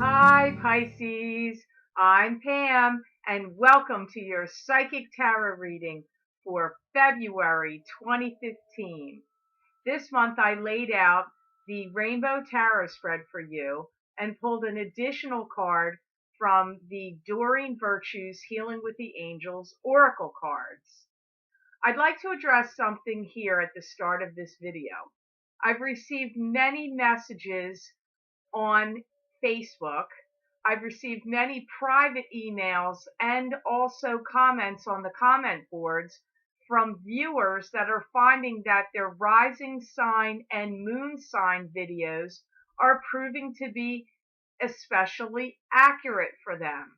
Hi Pisces, I'm Pam and welcome to your Psychic Tarot reading for February 2015. This month I laid out the Rainbow Tarot spread for you and pulled an additional card from the Doreen Virtues Healing with the Angels Oracle cards. I'd like to address something here at the start of this video. I've received many messages on Facebook. I've received many private emails and also comments on the comment boards from viewers that are finding that their rising sign and moon sign videos are proving to be especially accurate for them.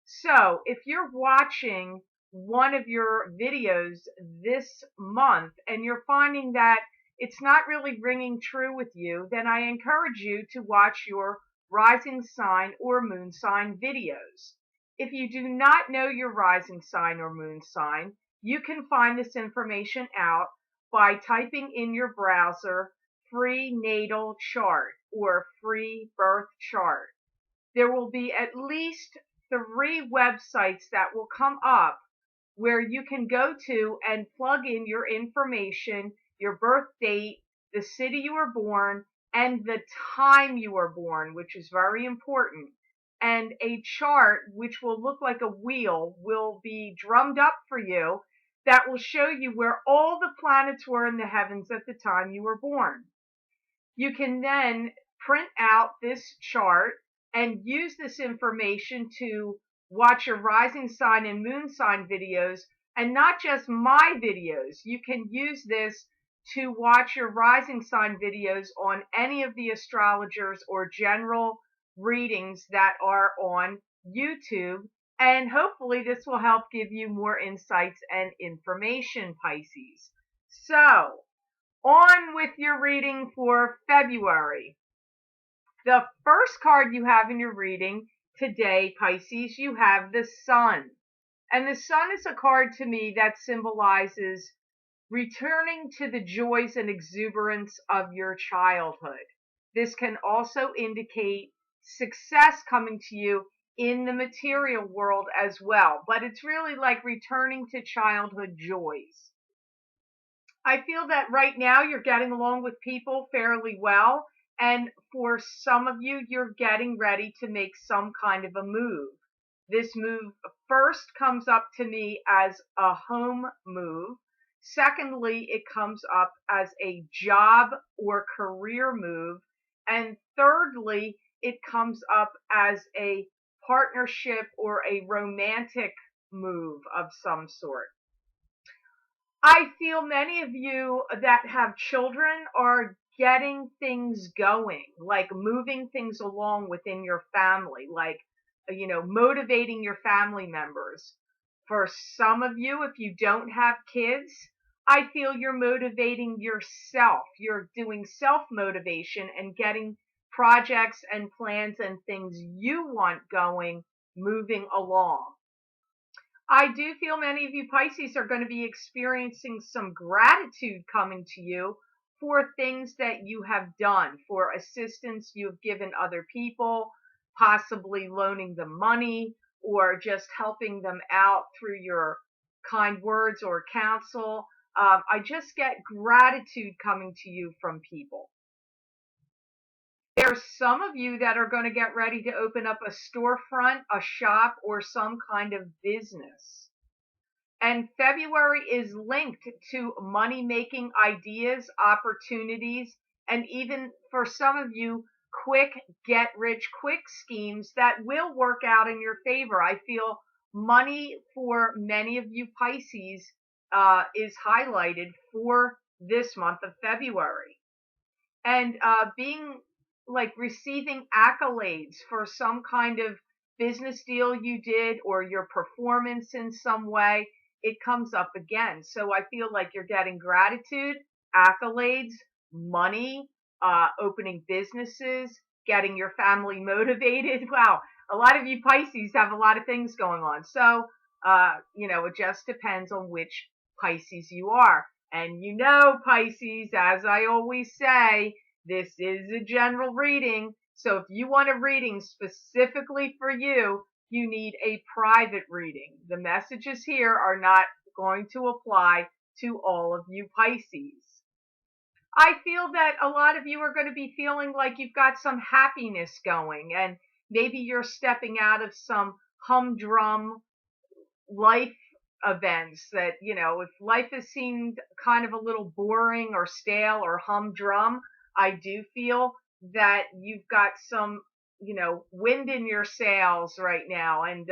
So if you're watching one of your videos this month and you're finding that it's not really ringing true with you, then I encourage you to watch your rising sign or moon sign videos. If you do not know your rising sign or moon sign, you can find this information out by typing in your browser free natal chart or free birth chart. There will be at least 3 websites that will come up where you can go to and plug in your information, your birth date, the city you were born, and the time you were born, which is very important. And a chart, which will look like a wheel, will be drummed up for you that will show you where all the planets were in the heavens at the time you were born. You can then print out this chart and use this information to watch your rising sign and moon sign videos, and not just my videos. You can use this to watch your rising sign videos on any of the astrologers or general readings that are on YouTube, and hopefully this will help give you more insights and information, Pisces. So, on with your reading for February. The first card you have in your reading today, Pisces, you have the Sun. And the Sun is a card to me that symbolizes returning to the joys and exuberance of your childhood. This can also indicate success coming to you in the material world as well, but it's really like returning to childhood joys. I feel that right now you're getting along with people fairly well, and for some of you, you're getting ready to make some kind of a move. This move first comes up to me as a home move. Secondly, it comes up as a job or career move. And thirdly, it comes up as a partnership or a romantic move of some sort. I feel many of you that have children are getting things going, like moving things along within your family, like, motivating your family members. For some of you, if you don't have kids, I feel you're motivating yourself. You're doing self-motivation and getting projects and plans and things you want going, moving along. I do feel many of you Pisces are going to be experiencing some gratitude coming to you for things that you have done, for assistance you've given other people, possibly loaning them money or just helping them out through your kind words or counsel. I just get gratitude coming to you from people. There's some of you that are going to get ready to open up a storefront, a shop, or some kind of business. And February is linked to money-making ideas, opportunities, and even for some of you, quick get-rich-quick schemes that will work out in your favor. I feel money for many of you Pisces is highlighted for this month of February. And being like receiving accolades for some kind of business deal you did or your performance in some way, it comes up again. So I feel like you're getting gratitude, accolades, money, opening businesses, getting your family motivated. Wow, a lot of you Pisces have a lot of things going on. So, it just depends on which Pisces you are. And Pisces, as I always say, this is a general reading, So if you want a reading specifically for you, you need a private reading. The messages here are not going to apply to all of you Pisces. I feel that a lot of you are going to be feeling like you've got some happiness going, and maybe you're stepping out of some humdrum life events that, if life has seemed kind of a little boring or stale or humdrum, I do feel that you've got some, wind in your sails right now, and,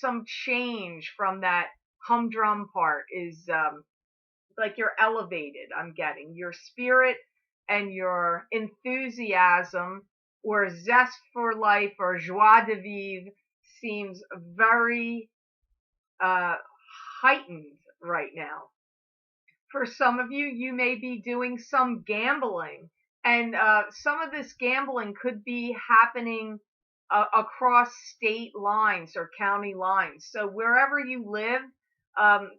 some change from that humdrum part is, like you're elevated. I'm getting your spirit and your enthusiasm or zest for life or joie de vivre seems very uh, heightened right now. For some of you, you may be doing some gambling, and some of this gambling could be happening across state lines or county lines. So wherever you live, um,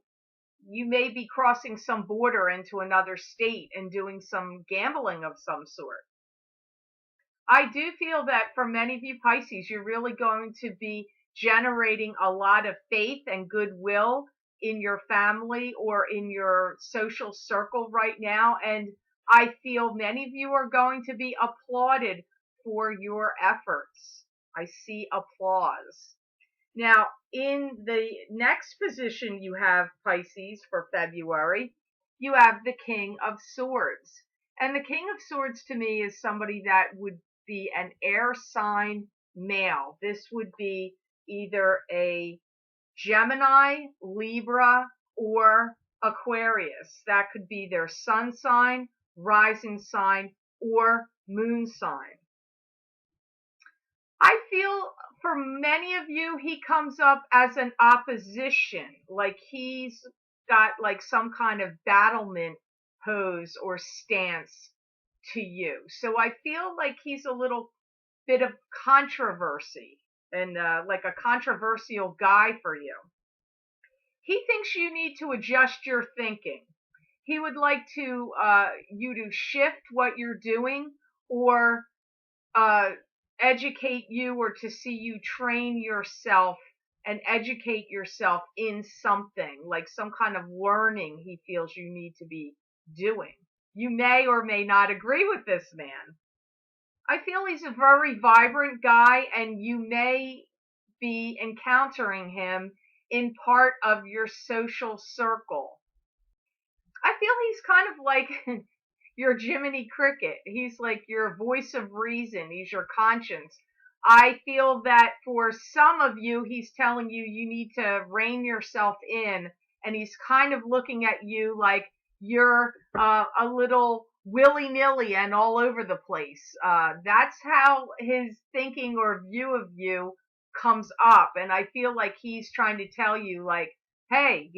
you may be crossing some border into another state and doing some gambling of some sort. I do feel that for many of you Pisces, you're really going to be generating a lot of faith and goodwill in your family or in your social circle right now. And I feel many of you are going to be applauded for your efforts. I see applause. Now, in the next position you have Pisces for February, you have the King of Swords. And the King of Swords to me is somebody that would be an air sign male. This would be either a Gemini, Libra, or Aquarius. That could be their sun sign, rising sign, or moon sign. I feel for many of you, he comes up as an opposition, like he's got like some kind of battlement pose or stance to you. So I feel like he's a little bit of controversy and like a controversial guy for you. He thinks you need to adjust your thinking. He would like to you to shift what you're doing or uh, educate you or to see you train yourself and educate yourself in something, like some kind of learning he feels you need to be doing. You may or may not agree with this man. I feel he's a very vibrant guy, and you may be encountering him in part of your social circle. I feel he's kind of like your Jiminy Cricket. He's like your voice of reason. He's your conscience. I feel that for some of you, he's telling you you need to rein yourself in, and he's kind of looking at you like you're a little willy-nilly and all over the place. That's how his thinking or view of you comes up, and I feel like he's trying to tell you, like, hey,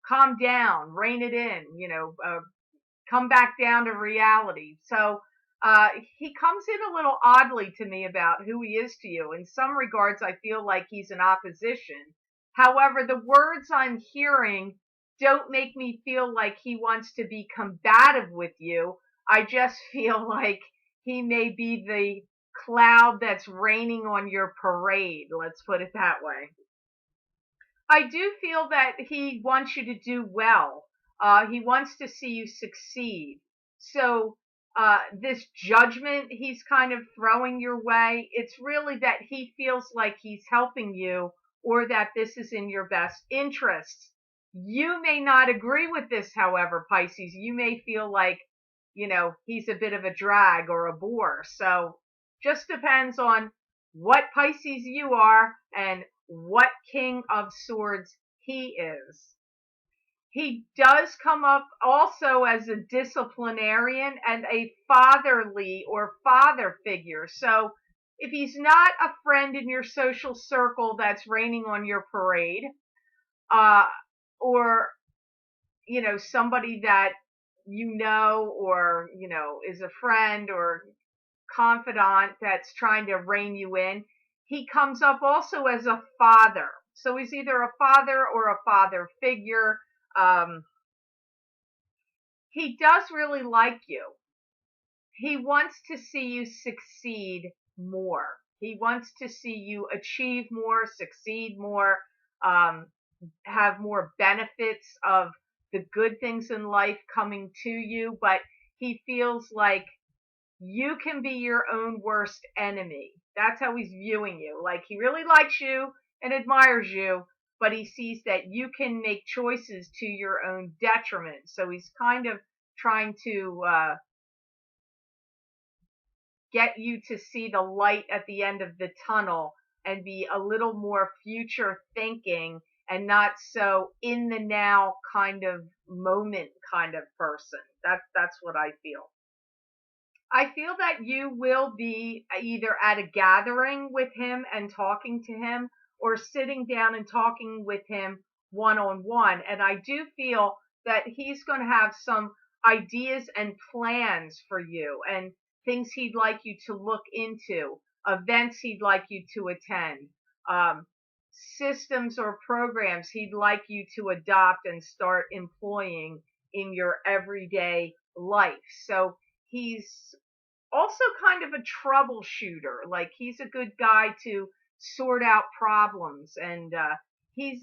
calm down, rein it in, come back down to reality. So he comes in a little oddly to me about who he is to you. In some regards, I feel like he's an opposition. However, the words I'm hearing don't make me feel like he wants to be combative with you. I just feel like he may be the cloud that's raining on your parade. Let's put it that way. I do feel that he wants you to do well. He wants to see you succeed. So this judgment he's kind of throwing your way, it's really that he feels like he's helping you or that this is in your best interests. You may not agree with this, however, Pisces. You may feel like, he's a bit of a drag or a bore. So just depends on what Pisces you are and what King of Swords he is. He does come up also as a disciplinarian and a fatherly or father figure. So if he's not a friend in your social circle that's raining on your parade, uh, or, somebody that or, is a friend or confidant that's trying to rein you in, he comes up also as a father. So he's either a father or a father figure. He does really like you. He wants to see you succeed more. He wants to see you achieve more, succeed more, um, have more benefits of the good things in life coming to you, but he feels like you can be your own worst enemy. That's how he's viewing you. Like he really likes you and admires you, but he sees that you can make choices to your own detriment. So he's kind of trying to get you to see the light at the end of the tunnel and be a little more future thinking and not so in the now kind of moment kind of person. That's what I feel. I feel that you will be either at a gathering with him and talking to him or sitting down and talking with him one on one. And I do feel that he's going to have some ideas and plans for you and things he'd like you to look into, events he'd like you to attend, um, systems or programs he'd like you to adopt and start employing in your everyday life. So he's also kind of a troubleshooter. Like he's a good guy to sort out problems, and he's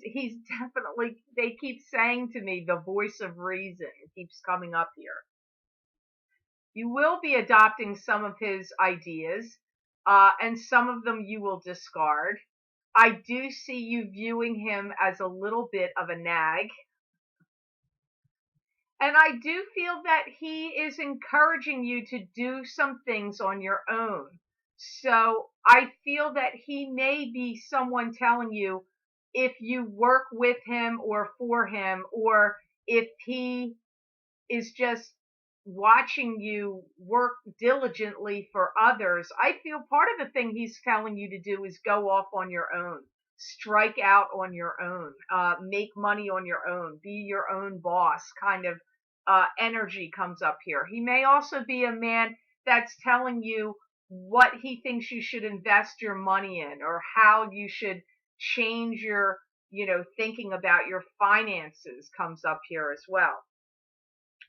definitely. They keep saying to me, the voice of reason keeps coming up here. You will be adopting some of his ideas, and some of them you will discard. I do see you viewing him as a little bit of a nag. And I do feel that he is encouraging you to do some things on your own. So I feel that he may be someone telling you if you work with him or for him, or if he is just watching you work diligently for others. I feel part of the thing he's telling you to do is go off on your own, strike out on your own, make money on your own, be your own boss kind of energy comes up here. He may also be a man that's telling you what he thinks you should invest your money in or how you should change your, thinking about your finances comes up here as well.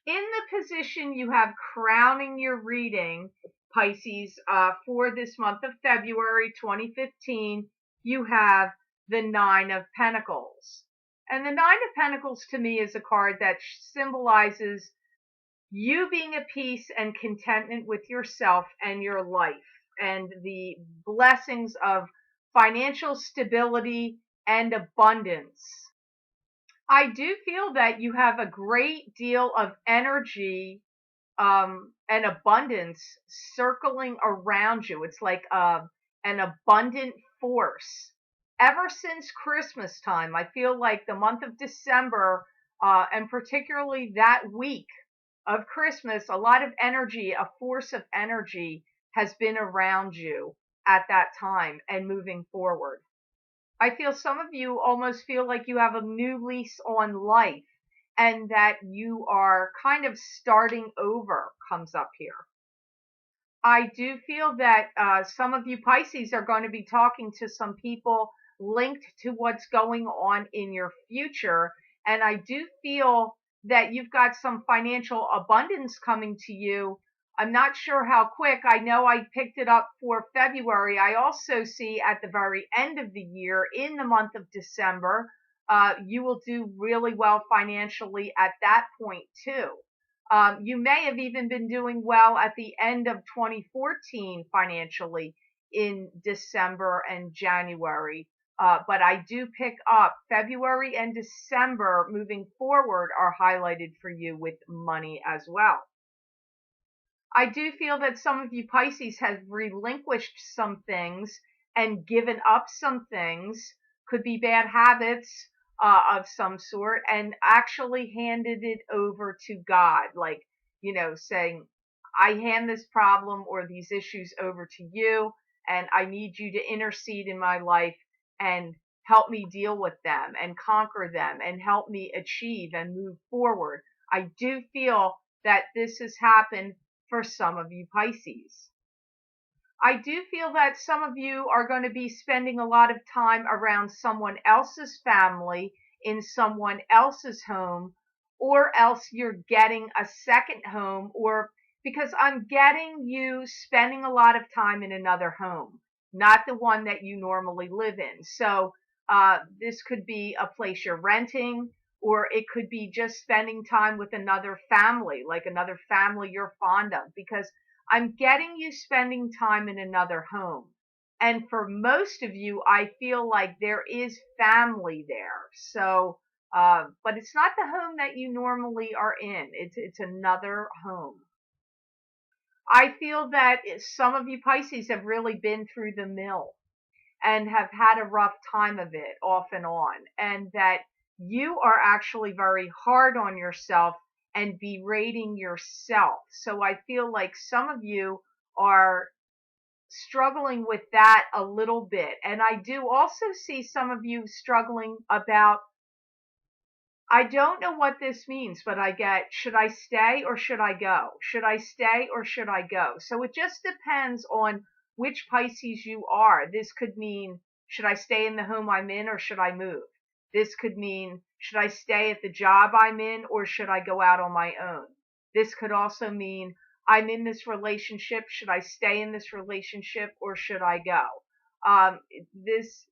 In the position you have crowning your reading, Pisces, for this month of February 2015, you have the Nine of Pentacles. And the Nine of Pentacles to me is a card that symbolizes you being at peace and contentment with yourself and your life and the blessings of financial stability and abundance. I do feel that you have a great deal of energy and abundance circling around you. It's like an abundant force. Ever since Christmas time, I feel like the month of December, and particularly that week of Christmas, a lot of energy, a force of energy has been around you at that time and moving forward. I feel some of you almost feel like you have a new lease on life and that you are kind of starting over comes up here. I do feel that some of you Pisces are going to be talking to some people linked to what's going on in your future. And I do feel that you've got some financial abundance coming to you. I'm not sure how quick. I know I picked it up for February. I also see at the very end of the year, in the month of December, you will do really well financially at that point too. You may have even been doing well at the end of 2014 financially in December and January. But I do pick up February and December moving forward are highlighted for you with money as well. I do feel that some of you Pisces have relinquished some things and given up some things, could be bad habits of some sort, and actually handed it over to God. Like, saying, I hand this problem or these issues over to you, and I need you to intercede in my life and help me deal with them and conquer them and help me achieve and move forward. I do feel that this has happened for some of you Pisces. I do feel that some of you are going to be spending a lot of time around someone else's family, in someone else's home, or else you're getting a second home, or because I'm getting you spending a lot of time in another home, not the one that you normally live in. So this could be a place you're renting, or it could be just spending time with another family, like another family you're fond of, because I'm getting you spending time in another home. And for most of you, I feel like there is family there. So, but it's not the home that you normally are in. It's another home. I feel that some of you Pisces have really been through the mill and have had a rough time of it off and on, and that you are actually very hard on yourself and berating yourself. So I feel like some of you are struggling with that a little bit. And I do also see some of you struggling about, I don't know what this means, but I get, should I stay or should I go? Should I stay or should I go? So it just depends on which Pisces you are. This could mean, should I stay in the home I'm in or should I move? This could mean, should I stay at the job I'm in or should I go out on my own? This could also mean, I'm in this relationship. Should I stay in this relationship or should I go? This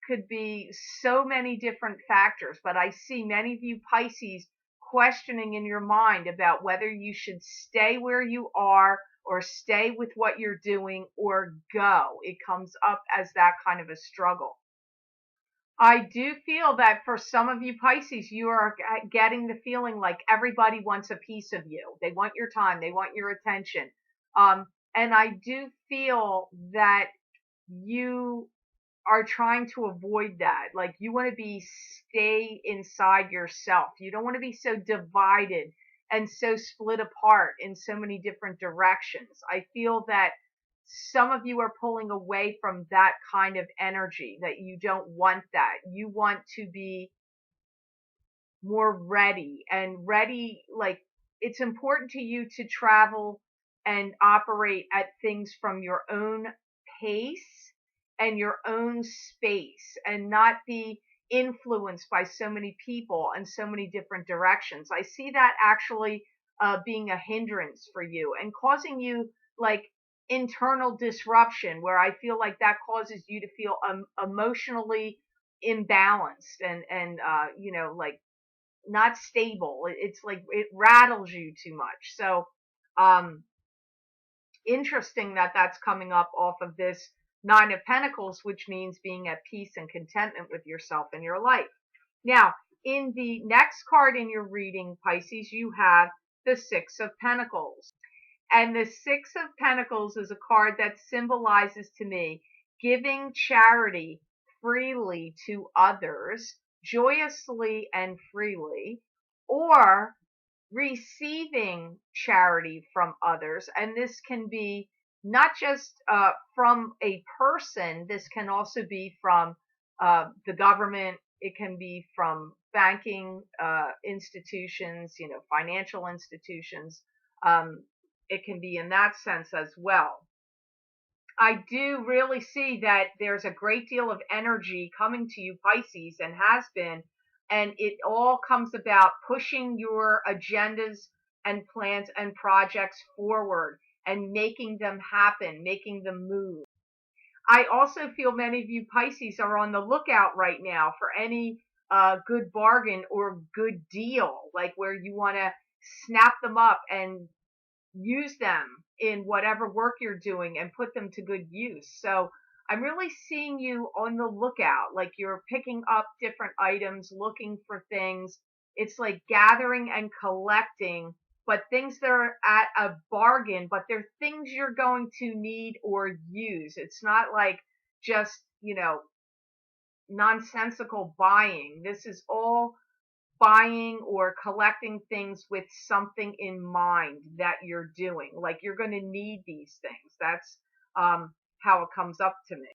could be so many different factors, but I see many of you Pisces questioning in your mind about whether you should stay where you are or stay with what you're doing or go. It comes up as that kind of a struggle. I do feel that for some of you Pisces, you are getting the feeling like everybody wants a piece of you. They want your time. They want your attention. And I do feel that you are trying to avoid that. Like you want to stay inside yourself. You don't want to be so divided and so split apart in so many different directions. I feel that some of you are pulling away from that kind of energy, that you don't want that. You want to be more ready and ready. Like it's important to you to travel and operate at things from your own pace and your own space and not be influenced by so many people and so many different directions. I see that actually being a hindrance for you and causing you like internal disruption, where I feel like that causes you to feel emotionally imbalanced and like not stable. It's like it rattles you too much. So um interesting that that's coming up off of this Nine of Pentacles, which means being at peace and contentment with yourself and your life. Now, in the next card in your reading, Pisces, you have the Six of Pentacles. And the Six of Pentacles is a card that symbolizes to me giving charity freely to others, joyously and freely, or receiving charity from others. And this can be not just from a person, this can also be from the government. It can be from banking institutions, financial institutions. It can be in that sense as well. I do really see that there's a great deal of energy coming to you, Pisces, and has been, and it all comes about pushing your agendas and plans and projects forward and making them happen, making them move. I also feel many of you Pisces are on the lookout right now for any good bargain or good deal, like where you want to snap them up and use them in whatever work you're doing and put them to good use. So I'm really seeing you on the lookout, like you're picking up different items, looking for things. It's like gathering and collecting, but things that are at a bargain, but they're things you're going to need or use. It's not like just, nonsensical buying. This is all buying or collecting things with something in mind that you're doing. Like you're going to need these things. That's how it comes up to me.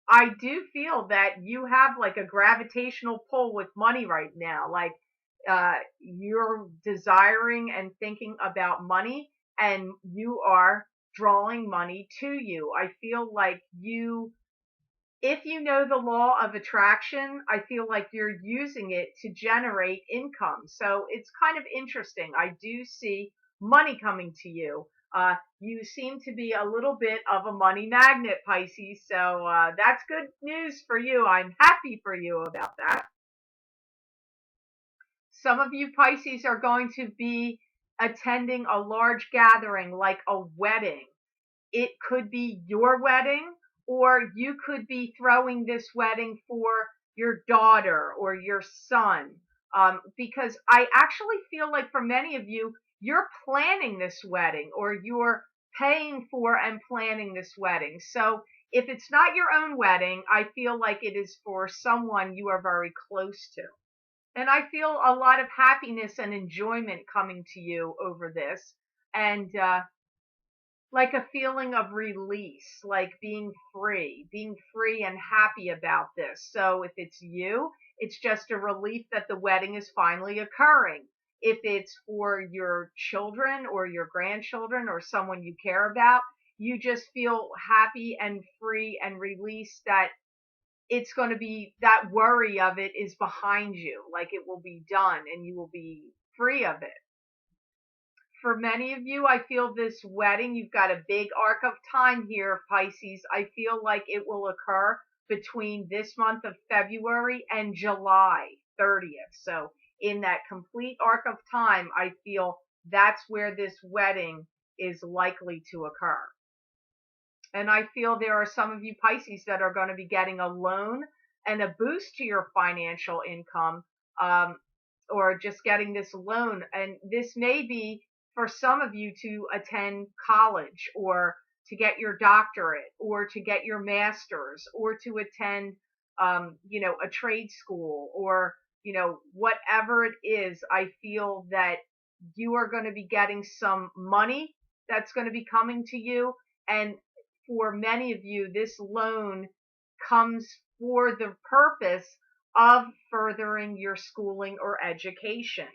I do feel that you have like a gravitational pull with money right now. Like you're desiring and thinking about money, and you are drawing money to you. I feel like if you know the law of attraction, I feel like you're using it to generate income. So it's kind of interesting. I do see money coming to you, You seem to be a little bit of a money magnet, Pisces, so that's good news for you. I'm happy for you about that. Some of you Pisces are going to be attending a large gathering like a wedding. It could be your wedding, or you could be throwing this wedding for your daughter or your son. Because I actually feel like for many of you, you're planning this wedding or you're paying for and planning this wedding. So if it's not your own wedding, I feel like it is for someone you are very close to. And I feel a lot of happiness and enjoyment coming to you over this. And like a feeling of release, like being free and happy about this. So if it's you, it's just a relief that the wedding is finally occurring. If it's for your children or your grandchildren or someone you care about, you just feel happy and free and released that it's going to be, that worry of it is behind you, like it will be done and you will be free of it. For many of you, I feel this wedding, you've got a big arc of time here, Pisces. I feel like it will occur between this month of February and July 30th. So in that complete arc of time, I feel that's where this wedding is likely to occur. And I feel there are some of you Pisces that are going to be getting a loan and a boost to your financial income, or just getting this loan. And this may be for some of you to attend college or to get your doctorate or to get your master's or to attend, a trade school or, whatever it is. I feel that you are going to be getting some money that's going to be coming to you. And for many of you, this loan comes for the purpose of furthering your schooling or education.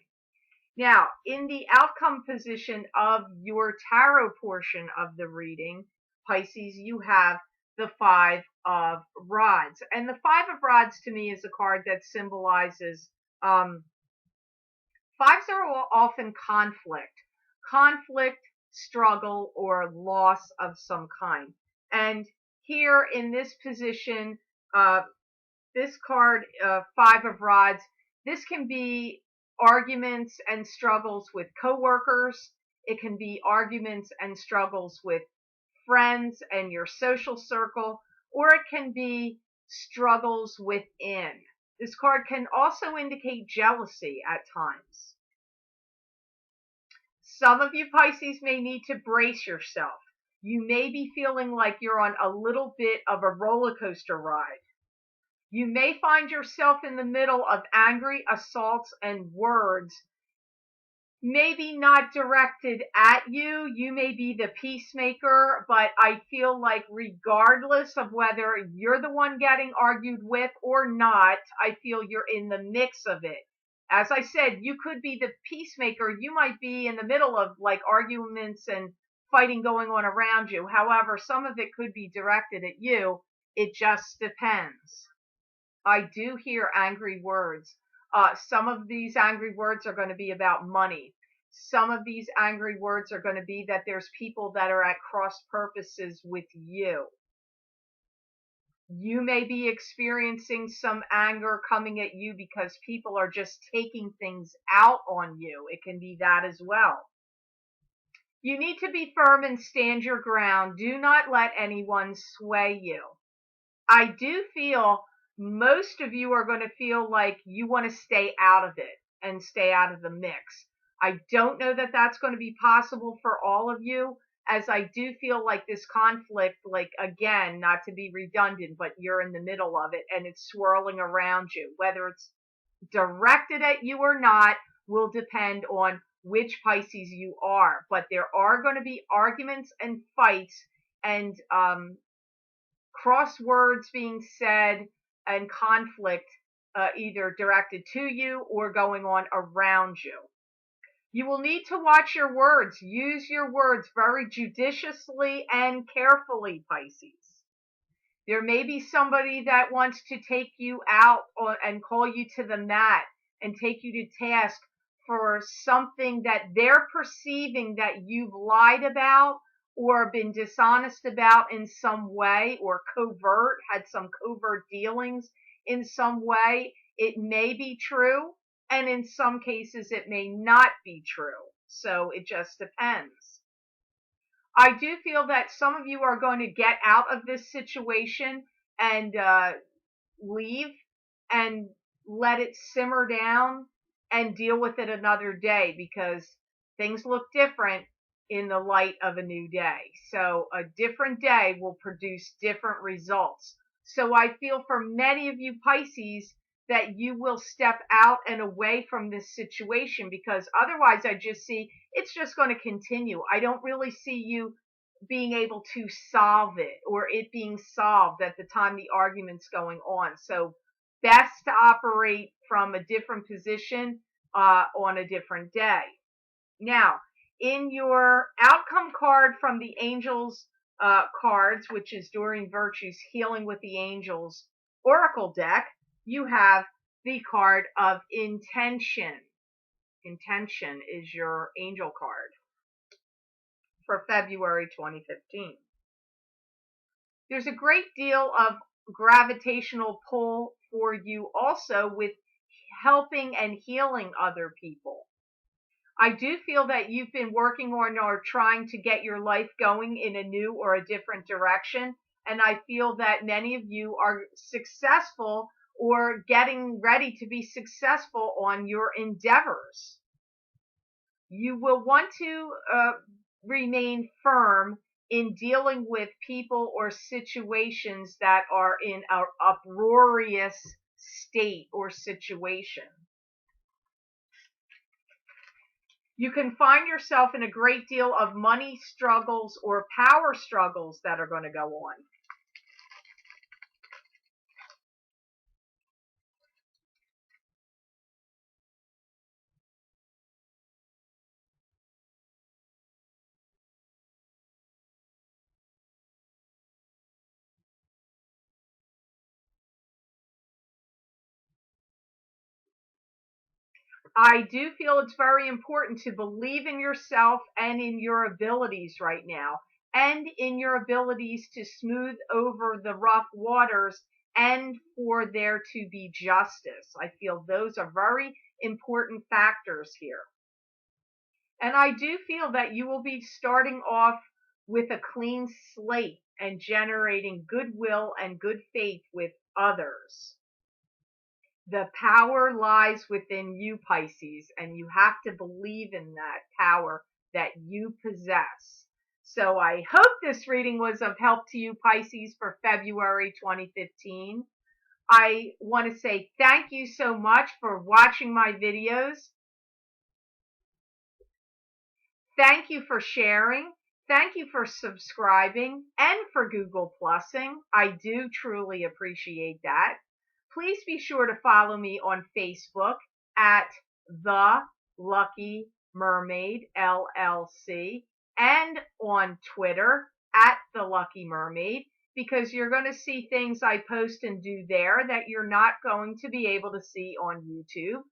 Now, in the outcome position of your tarot portion of the reading, Pisces, you have the Five of Rods. And the Five of Rods to me is a card that symbolizes, fives are often conflict, struggle, or loss of some kind. And here in this position, this card, Five of Rods, this can be arguments and struggles with coworkers. It can be arguments and struggles with friends and your social circle, or it can be struggles within. This card can also indicate jealousy at times. Some of you Pisces may need to brace yourself. You may be feeling like you're on a little bit of a roller coaster ride. You may find yourself in the middle of angry assaults and words, maybe not directed at you. You may be the peacemaker, but I feel like regardless of whether you're the one getting argued with or not, I feel you're in the mix of it. As I said, you could be the peacemaker. You might be in the middle of like arguments and fighting going on around you. However, some of it could be directed at you. It just depends. I do hear angry words. Some of these angry words are going to be about money. Some of these angry words are going to be that there's people that are at cross purposes with you. You may be experiencing some anger coming at you because people are just taking things out on you. It can be that as well. You need to be firm and stand your ground. Do not let anyone sway you. I do feel most of you are going to feel like you want to stay out of it and stay out of the mix. I don't know that that's going to be possible for all of you, as I do feel like this conflict, like again, not to be redundant, but you're in the middle of it and it's swirling around you. Whether it's directed at you or not will depend on which Pisces you are. But there are going to be arguments and fights and cross words being said and conflict, either directed to you or going on around you. You will need to watch your words. Use your words very judiciously and carefully, Pisces. There may be somebody that wants to take you out and call you to the mat and take you to task for something that they're perceiving that you've lied about or been dishonest about in some way, or had some covert dealings in some way. It may be true, and in some cases it may not be true. So it just depends. I do feel that some of you are going to get out of this situation and leave and let it simmer down and deal with it another day, because things look different in the light of a new day. So a different day will produce different results. So I feel for many of you Pisces that you will step out and away from this situation, because otherwise I just see it's just going to continue. I don't really see you being able to solve it, or it being solved at the time the argument's going on. So best to operate from a different position on a different day. Now, in your outcome card from the Angels cards, which is Doreen Virtue's Healing with the Angels Oracle deck, you have the card of Intention. Intention is your angel card for February 2015. There's a great deal of gravitational pull for you also with helping and healing other people. I do feel that you've been working on or trying to get your life going in a new or a different direction, and I feel that many of you are successful or getting ready to be successful on your endeavors. You will want to remain firm in dealing with people or situations that are in an uproarious state or situation. You can find yourself in a great deal of money struggles or power struggles that are going to go on. I do feel it's very important to believe in yourself and in your abilities right now, and in your abilities to smooth over the rough waters and for there to be justice. I feel those are very important factors here. And I do feel that you will be starting off with a clean slate and generating goodwill and good faith with others. The power lies within you, Pisces, and you have to believe in that power that you possess. So I hope this reading was of help to you, Pisces, for February 2015. I want to say thank you so much for watching my videos. Thank you for sharing. Thank you for subscribing and for Google Plusing. I do truly appreciate that. Please be sure to follow me on Facebook at The Lucky Mermaid, LLC, and on Twitter at The Lucky Mermaid, because you're going to see things I post and do there that you're not going to be able to see on YouTube.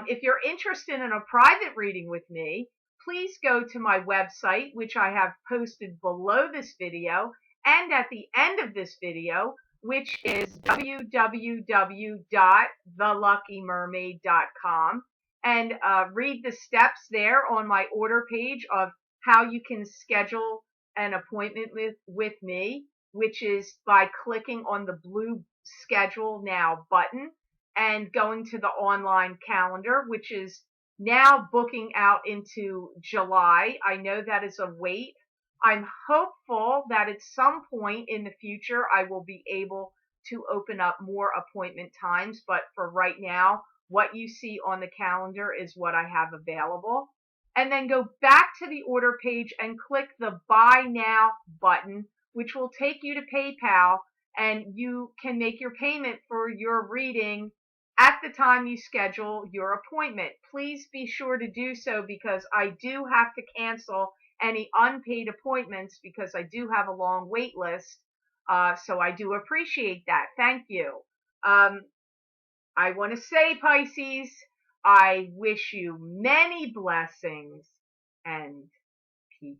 If you're interested in a private reading with me, please go to my website, which I have posted below this video and at the end of this video, which is www.theluckymermaid.com, and read the steps there on my order page of how you can schedule an appointment with me, which is by clicking on the blue Schedule Now button and going to the online calendar, which is now booking out into July. I know that is a wait. I'm hopeful that at some point in the future I will be able to open up more appointment times, but for right now, what you see on the calendar is what I have available. And then go back to the order page and click the Buy Now button, which will take you to PayPal, and you can make your payment for your reading at the time you schedule your appointment. Please be sure to do so, because I do have to cancel any unpaid appointments because I do have a long wait list. So I do appreciate that. Thank you. I want to say, Pisces, I wish you many blessings and peace.